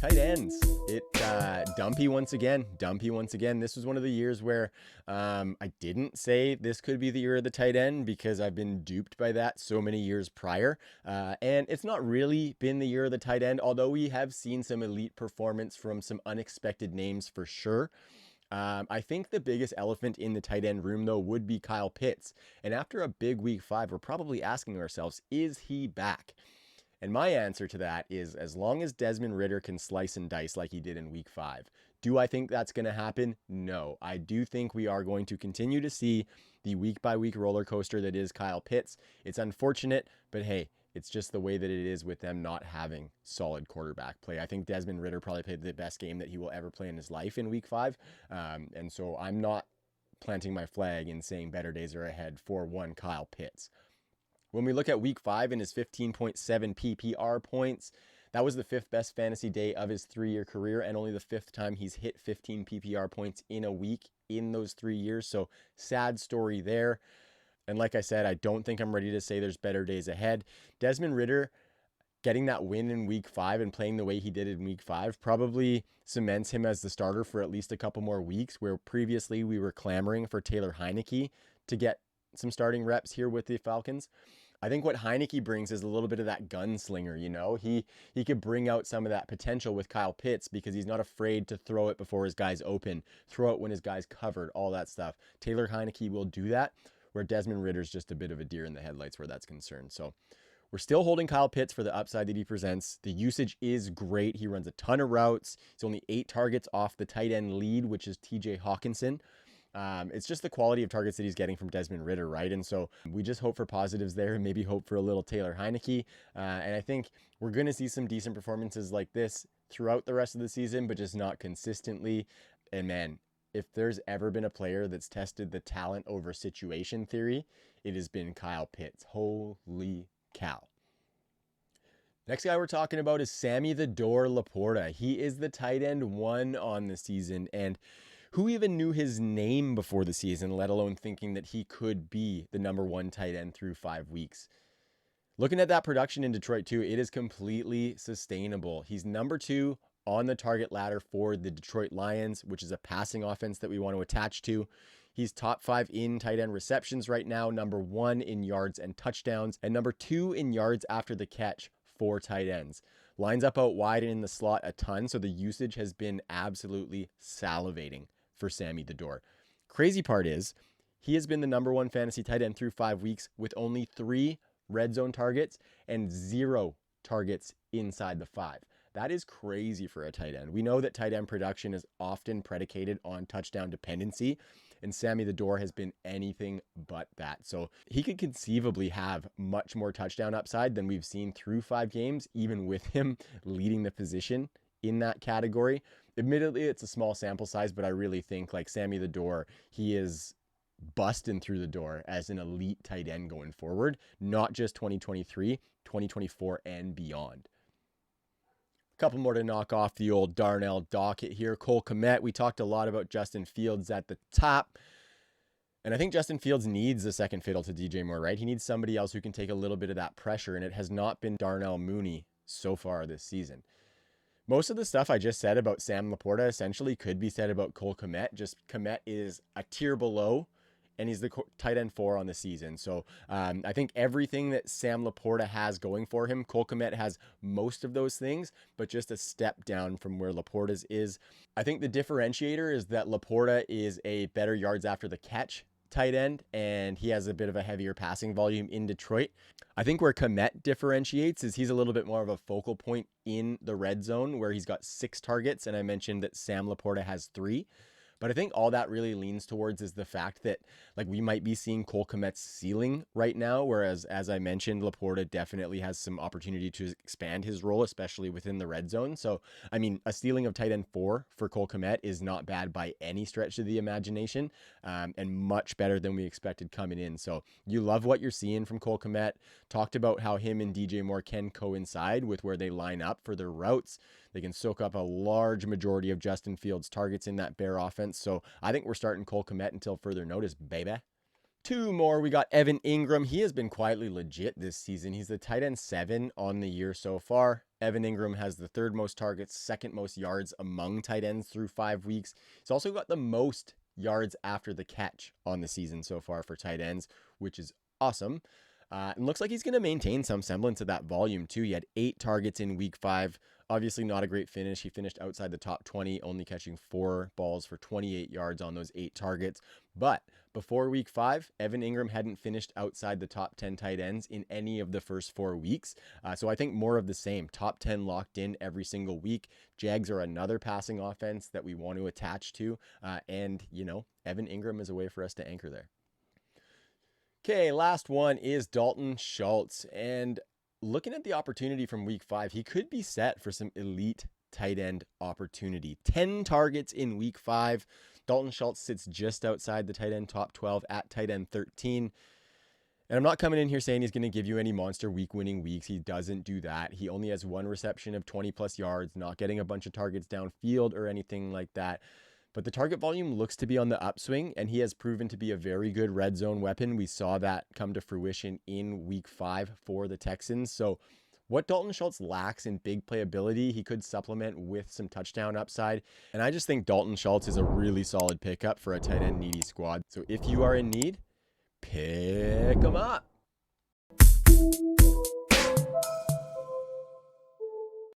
Tight ends. Dumpy once again. This was one of the years where I didn't say this could be the year of the tight end because I've been duped by that so many years prior. And it's not really been the year of the tight end, although we have seen some elite performance from some unexpected names for sure. I think the biggest elephant in the tight end room, though, would be Kyle Pitts. And after a big week 5, we're probably asking ourselves, is he back? And my answer to that is as long as Desmond Ridder can slice and dice like he did in week 5. Do I think that's going to happen? No. I do think we are going to continue to see the week-by-week roller coaster that is Kyle Pitts. It's unfortunate, but hey, it's just the way that it is with them not having solid quarterback play. I think Desmond Ridder probably played the best game that he will ever play in his life in week 5. And so I'm not planting my flag and saying better days are ahead for one Kyle Pitts. When we look at week 5 and his 15.7 PPR points, that was the 5th best fantasy day of his 3-year career and only the 5th time he's hit 15 PPR points in a week in those 3 years. So sad story there. And like I said, I don't think I'm ready to say there's better days ahead. Desmond Ridder getting that win in week 5 and playing the way he did in week 5 probably cements him as the starter for at least a couple more weeks, where previously we were clamoring for Taylor Heinicke to get some starting reps here with the Falcons. I think what Heinicke brings is a little bit of that gunslinger, you know. He could bring out some of that potential with Kyle Pitts because he's not afraid to throw it before his guy's open, throw it when his guy's covered, all that stuff. Taylor Heinicke will do that, where Desmond Ridder's just a bit of a deer in the headlights where that's concerned. So we're still holding Kyle Pitts for the upside that he presents. The usage is great. He runs a ton of routes. He's only 8 targets off the tight end lead, which is TJ Hawkinson. It's just the quality of targets that he's getting from Desmond Ridder, right? And so we just hope for positives there and maybe hope for a little Taylor Heinicke. And I think we're going to see some decent performances like this throughout the rest of the season, but just not consistently. And man, if there's ever been a player that's tested the talent over situation theory, it has been Kyle Pitts. Holy cow. Next guy we're talking about is Sammy the Door Laporta. He is the tight end 1 on the season, and who even knew his name before the season, let alone thinking that he could be the number 1 tight end through 5 weeks? Looking at that production in Detroit too, it is completely sustainable. He's number 2 on the target ladder for the Detroit Lions, which is a passing offense that we want to attach to. He's top 5 in tight end receptions right now, number 1 in yards and touchdowns, and number 2 in yards after the catch for tight ends. Lines up out wide and in the slot a ton, so the usage has been absolutely salivating for Sammy the Door. Crazy part is he has been the number 1 fantasy tight end through 5 weeks with only 3 red zone targets and 0 targets inside the 5. That is crazy for a tight end. We know that tight end production is often predicated on touchdown dependency, and Sammy the Door has been anything but that. So he could conceivably have much more touchdown upside than we've seen through 5 games, even with him leading the position in that category. Admittedly, it's a small sample size, but I really think like Sammy the Door, he is busting through the door as an elite tight end going forward, not just 2023, 2024 and beyond. A couple more to knock off the old Darnell docket here. Cole Kmet, we talked a lot about Justin Fields at the top. And I think Justin Fields needs a second fiddle to DJ Moore, right? He needs somebody else who can take a little bit of that pressure, and it has not been Darnell Mooney so far this season. Most of the stuff I just said about Sam Laporta essentially could be said about Cole Kmet. Just Kmet is a tier below, and he's the tight end 4 on the season. So I think everything that Sam Laporta has going for him, Cole Kmet has most of those things, but just a step down from where Laporta's is. I think the differentiator is that Laporta is a better yards after the catch tight end, and he has a bit of a heavier passing volume in Detroit. I think where Kmet differentiates is he's a little bit more of a focal point in the red zone, where he's got 6 targets, and I mentioned that Sam Laporta has 3. But I think all that really leans towards is the fact that like we might be seeing Cole Kmet's ceiling right now, whereas as I mentioned, Laporta definitely has some opportunity to expand his role, especially within the red zone. So, I mean, a ceiling of tight end 4 for Cole Kmet is not bad by any stretch of the imagination, and much better than we expected coming in. So you love what you're seeing from Cole Kmet. Talked about how him and DJ Moore can coincide with where they line up for their routes. They can soak up a large majority of Justin Fields' targets in that Bear offense. So I think we're starting Cole Kmet until further notice, baby. 2 more. We got Evan Ingram. He has been quietly legit this season. He's the tight end 7 on the year so far. Evan Ingram has the third most targets, second most yards among tight ends through 5 weeks. He's also got the most yards after the catch on the season so far for tight ends, which is awesome. And looks like he's going to maintain some semblance of that volume too. He had 8 targets in week 5. Obviously not a great finish. He finished outside the top 20, only catching 4 balls for 28 yards on those 8 targets. But before week 5, Evan Ingram hadn't finished outside the top 10 tight ends in any of the first 4 weeks. So I think more of the same. Top 10 locked in every single week. Jags are another passing offense that we want to attach to. And, Evan Ingram is a way for us to anchor there. Okay, last one is Dalton Schultz. And looking at the opportunity from week 5, he could be set for some elite tight end opportunity. 10 targets in week 5. Dalton Schultz sits just outside the tight end top 12 at tight end 13. And I'm not coming in here saying he's going to give you any monster week-winning weeks. He doesn't do that. He only has 1 reception of 20-plus yards, not getting a bunch of targets downfield or anything like that. But the target volume looks to be on the upswing, and he has proven to be a very good red zone weapon. We saw that come to fruition in week 5 for the Texans. So what Dalton Schultz lacks in big playability, he could supplement with some touchdown upside. And I just think Dalton Schultz is a really solid pickup for a tight end needy squad. So if you are in need, pick him up.